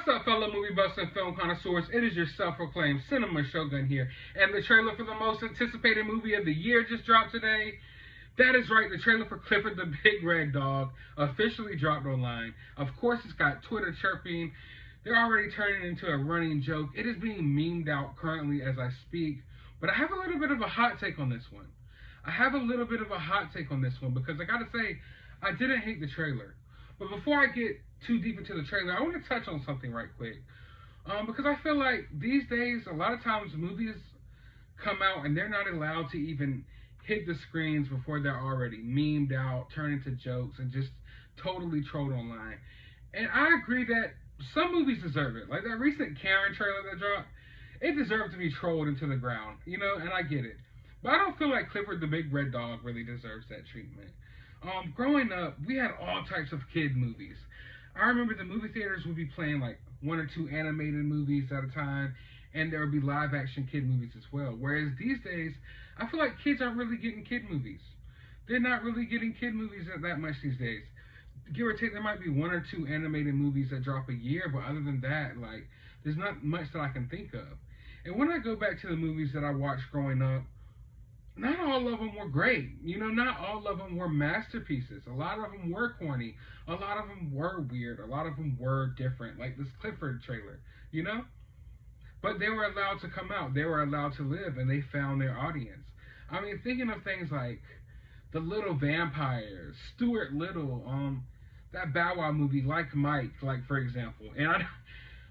What's up, fellow movie buffs and film connoisseurs? It is your self-proclaimed cinema shogun here, and the trailer for the most anticipated movie of the year just dropped today. That is right, the trailer for Clifford the Big Red Dog officially dropped online. Of course, it's got Twitter chirping. They're already turning it into a running joke. It is being memed out currently as I speak, but I have a little bit of a hot take on this one. Because I gotta say, I didn't hate the trailer. But before I get too deep into the trailer, I want to touch on something right quick. Because I feel like these days, a lot of times movies come out and they're not allowed to even hit the screens before they're already memed out, turned into jokes, and just totally trolled online. And I agree that some movies deserve it. Like that recent Karen trailer that dropped, it deserved to be trolled into the ground, and I get it. But I don't feel like Clifford the Big Red Dog really deserves that treatment. Growing up, we had all types of kid movies. I remember the movie theaters would be playing like one or two animated movies at a time, and there would be live action kid movies as well. Whereas these days, I feel like kids aren't really getting kid movies. They're not really getting kid movies that much these days. Give or take, there might be one or two animated movies that drop a year, but other than that, like, there's not much that I can think of. And when I go back to the movies that I watched growing up, not all of them were great. Not all of them were masterpieces. A lot of them were corny. A lot of them were weird. A lot of them were different, like this Clifford trailer. But they were allowed to come out. They were allowed to live, and they found their audience. I mean, thinking of things like The Little Vampires, Stuart Little, that Bow Wow movie, Like Mike, like for example. And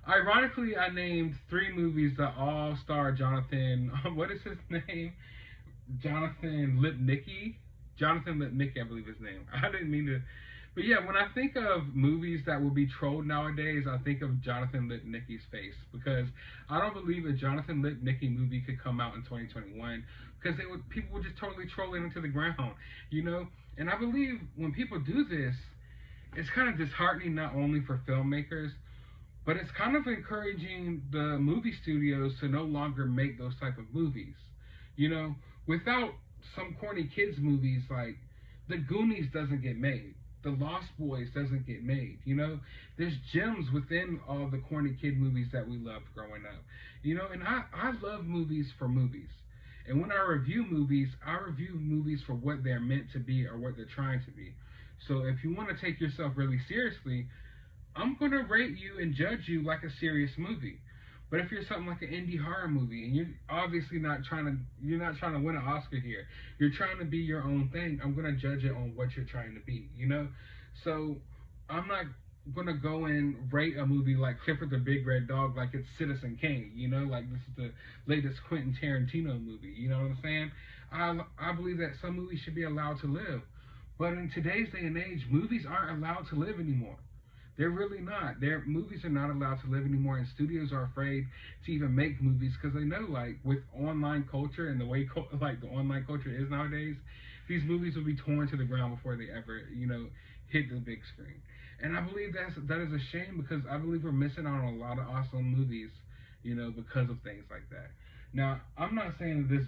ironically, I named 3 movies that all star Jonathan. What is his name? Jonathan Lipnicki, I believe his name. I didn't mean to, but yeah, when I think of movies that will be trolled nowadays, I think of Jonathan Lipnicki's face, because I don't believe a Jonathan Lipnicki movie could come out in 2021 because people would just totally troll it into the ground. And I believe when people do this, it's kind of disheartening not only for filmmakers, but it's kind of encouraging the movie studios to no longer make those type of movies. Without some corny kids movies, like The Goonies doesn't get made. The Lost Boys doesn't get made. There's gems within all the corny kid movies that we loved growing up. And I love movies for movies. And when I review movies for what they're meant to be or what they're trying to be. So if you want to take yourself really seriously, I'm going to rate you and judge you like a serious movie. But if you're something like an indie horror movie, and you're obviously not trying to win an Oscar here, you're trying to be your own thing, I'm gonna judge it on what you're trying to be, So I'm not gonna go and rate a movie like Clifford the Big Red Dog like it's Citizen Kane, like this is the latest Quentin Tarantino movie, you know what I'm saying? I believe that some movies should be allowed to live, but in today's day and age, movies aren't allowed to live anymore. They're really not. Their movies are not allowed to live anymore, and studios are afraid to even make movies because they know, like, with online culture and the way, the online culture is nowadays, these movies will be torn to the ground before they ever, hit the big screen. And I believe that is a shame, because I believe we're missing out on a lot of awesome movies, because of things like that. Now, I'm not saying that this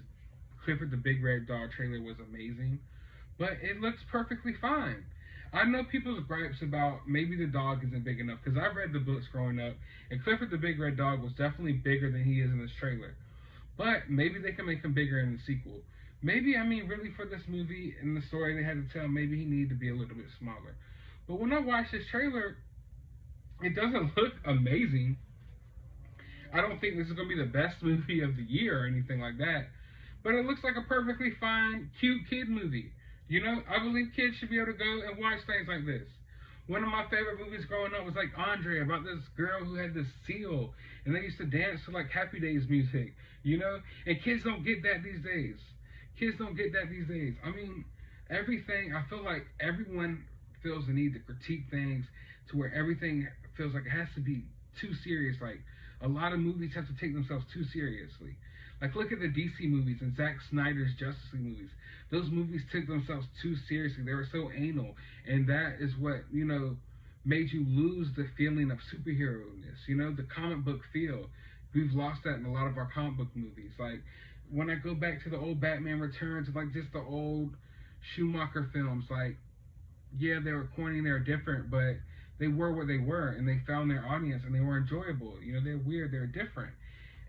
Clifford the Big Red Dog trailer was amazing, but it looks perfectly fine. I know people's gripes about maybe the dog isn't big enough, because I've read the books growing up, and Clifford the Big Red Dog was definitely bigger than he is in this trailer. But maybe they can make him bigger in the sequel. Maybe, really for this movie and the story they had to tell, maybe he needed to be a little bit smaller. But when I watch this trailer, it doesn't look amazing. I don't think this is going to be the best movie of the year or anything like that. But it looks like a perfectly fine, cute kid movie. I believe kids should be able to go and watch things like this. One of my favorite movies growing up was like Andre, about this girl who had this seal, and they used to dance to like Happy Days music, And kids don't get that these days. Everything, I feel like everyone feels the need to critique things to where everything feels like it has to be too serious. Like, a lot of movies have to take themselves too seriously. Like, look at the DC movies and Zack Snyder's Justice League movies. Those movies took themselves too seriously. They were so anal. And that is what, made you lose the feeling of superhero-ness, the comic book feel. We've lost that in a lot of our comic book movies. Like, when I go back to the old Batman Returns, like just the old Schumacher films, like, yeah, they were corny and they were different, but they were what they were, and they found their audience, and they were enjoyable. You know, they're weird, they're different.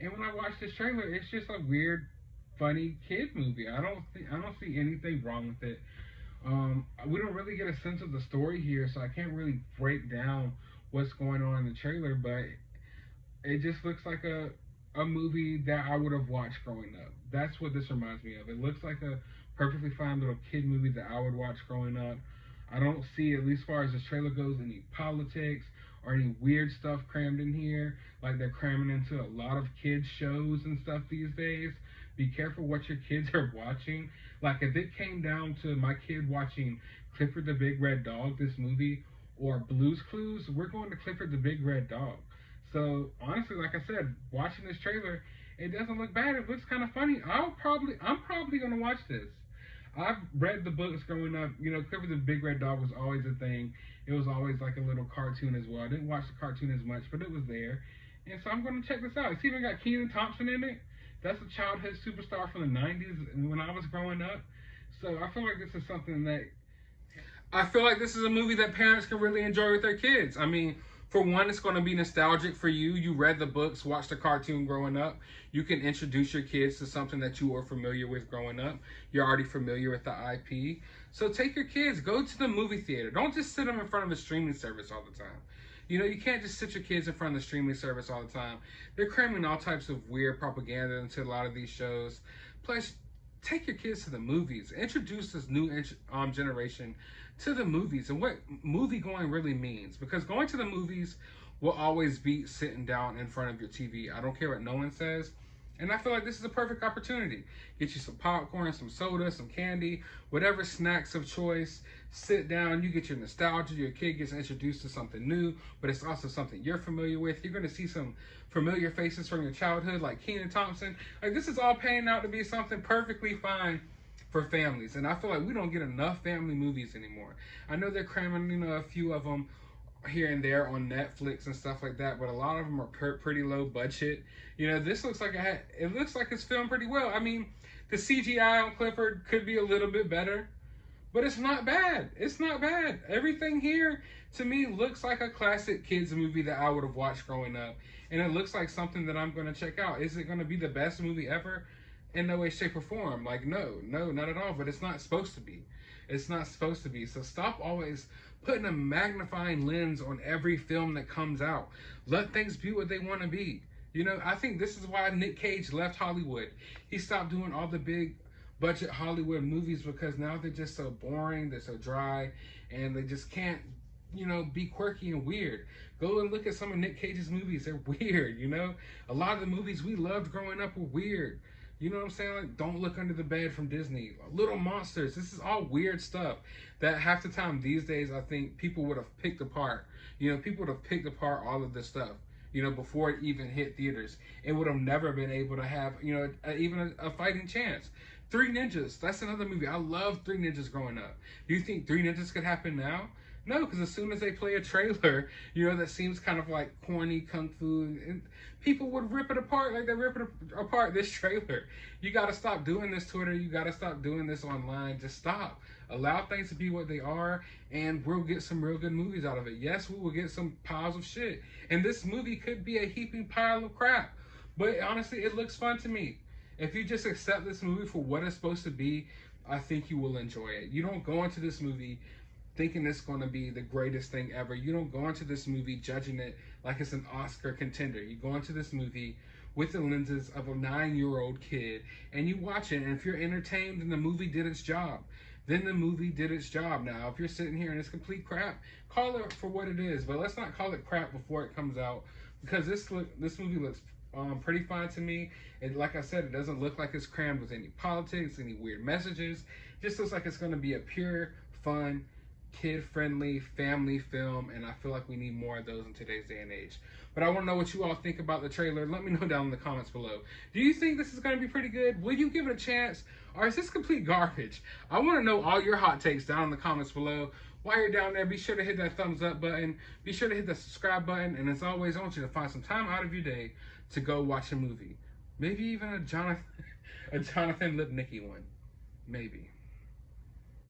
And when I watch this trailer, it's just a weird, funny kid movie. I don't see anything wrong with it. We don't really get a sense of the story here, so I can't really break down what's going on in the trailer. But it just looks like a movie that I would have watched growing up. That's what this reminds me of. It looks like a perfectly fine little kid movie that I would watch growing up. I don't see, at least as far as this trailer goes, any politics or any weird stuff crammed in here. Like they're cramming into a lot of kids shows and stuff these days. Be careful what your kids are watching. Like if it came down to my kid watching Clifford the Big Red Dog, this movie, or Blue's Clues, we're going to Clifford the Big Red Dog. So honestly, like I said, watching this trailer, it doesn't look bad. It looks kind of funny. I'm probably gonna watch this. I've read the books growing up. You know, Clifford the Big Red Dog was always a thing. It was always like a little cartoon as well. I didn't watch the cartoon as much, but it was there. And so I'm gonna check this out. It's even got Kenan Thompson in it. That's a childhood superstar from the '90s when I was growing up. So I feel like this is something that I feel like this is a movie that parents can really enjoy with their kids. I mean, for one, it's going to be nostalgic for you. You read the books, watched the cartoon growing up. You can introduce your kids to something that you were familiar with growing up. You're already familiar with the IP. So take your kids, go to the movie theater. Don't just sit them in front of a streaming service all the time. You know, you can't just sit your kids in front of the streaming service all the time. They're cramming all types of weird propaganda into a lot of these shows. Plus, take your kids to the movies. Introduce this new generation to the movies and what movie going really means. Because going to the movies will always be sitting down in front of your TV. I don't care what no one says. And I feel like this is a perfect opportunity. Get you some popcorn, some soda, some candy, whatever snacks of choice. Sit down, you get your nostalgia, your kid gets introduced to something new, but it's also something you're familiar with. You're going to see some familiar faces from your childhood like Kenan Thompson. Like this is all panning out to be something perfectly fine for families. And I feel like we don't get enough family movies anymore. I know they're cramming, you know, a few of them here and there on Netflix and stuff like that, but a lot of them are pretty low budget. You know, this looks like it looks like it's filmed pretty well. I mean, the CGI on Clifford could be a little bit better, but it's not bad. It's not bad. Everything here to me looks like a classic kids movie that I would have watched growing up, and it looks like something that I'm going to check out. Is it going to be the best movie ever? In no way, shape, or form. Like, no, not at all. But it's not supposed to be. It's not supposed to be. So stop always putting a magnifying lens on every film that comes out. Let things be what they want to be. You know, I think this is why Nick Cage left Hollywood. He stopped doing all the big budget Hollywood movies because now they're just so boring, they're so dry, and they just can't, you know, be quirky and weird. Go and look at some of Nick Cage's movies. They're weird, you know? A lot of the movies we loved growing up were weird. You know what I'm saying? Like, Don't Look Under the Bed from Disney. Little Monsters. This is all weird stuff that half the time these days I think people would have picked apart. You know, people would have picked apart all of this stuff, you know, before it even hit theaters. It would have never been able to have, you know, even a fighting chance. Three Ninjas. That's another movie. I loved Three Ninjas growing up. Do you think Three Ninjas could happen now? No, because as soon as they play a trailer, you know, that seems kind of like corny kung fu, and people would rip it apart like they're ripping apart this trailer. You got to stop doing this, Twitter. You got to stop doing this online. Just stop. Allow things to be what they are, and we'll get some real good movies out of it. Yes, we will get some piles of shit. And this movie could be a heaping pile of crap. But honestly, it looks fun to me. If you just accept this movie for what it's supposed to be, I think you will enjoy it. You don't go into this movie thinking it's going to be the greatest thing ever. You don't go into this movie judging it like it's an Oscar contender. You go into this movie with the lenses of a 9-year-old kid, and you watch it, and if you're entertained, then the movie did its job. Then the movie did its job. Now, if you're sitting here and it's complete crap, call it for what it is, but let's not call it crap before it comes out, because this movie looks pretty fine to me. And like I said, it doesn't look like it's crammed with any politics, any weird messages. It just looks like it's going to be a pure, fun, kid-friendly family film, and I feel like we need more of those in today's day and age. But I want to know what you all think about the trailer. Let me know down in the comments below. Do you think this is going to be pretty good? Will you give it a chance? Or is this complete garbage? I want to know all your hot takes down in the comments below. While you're down there, be sure to hit that thumbs up button. Be sure to hit the subscribe button. And as always, I want you to find some time out of your day to go watch a movie. Maybe even a Jonathan Lipnicki one. Maybe.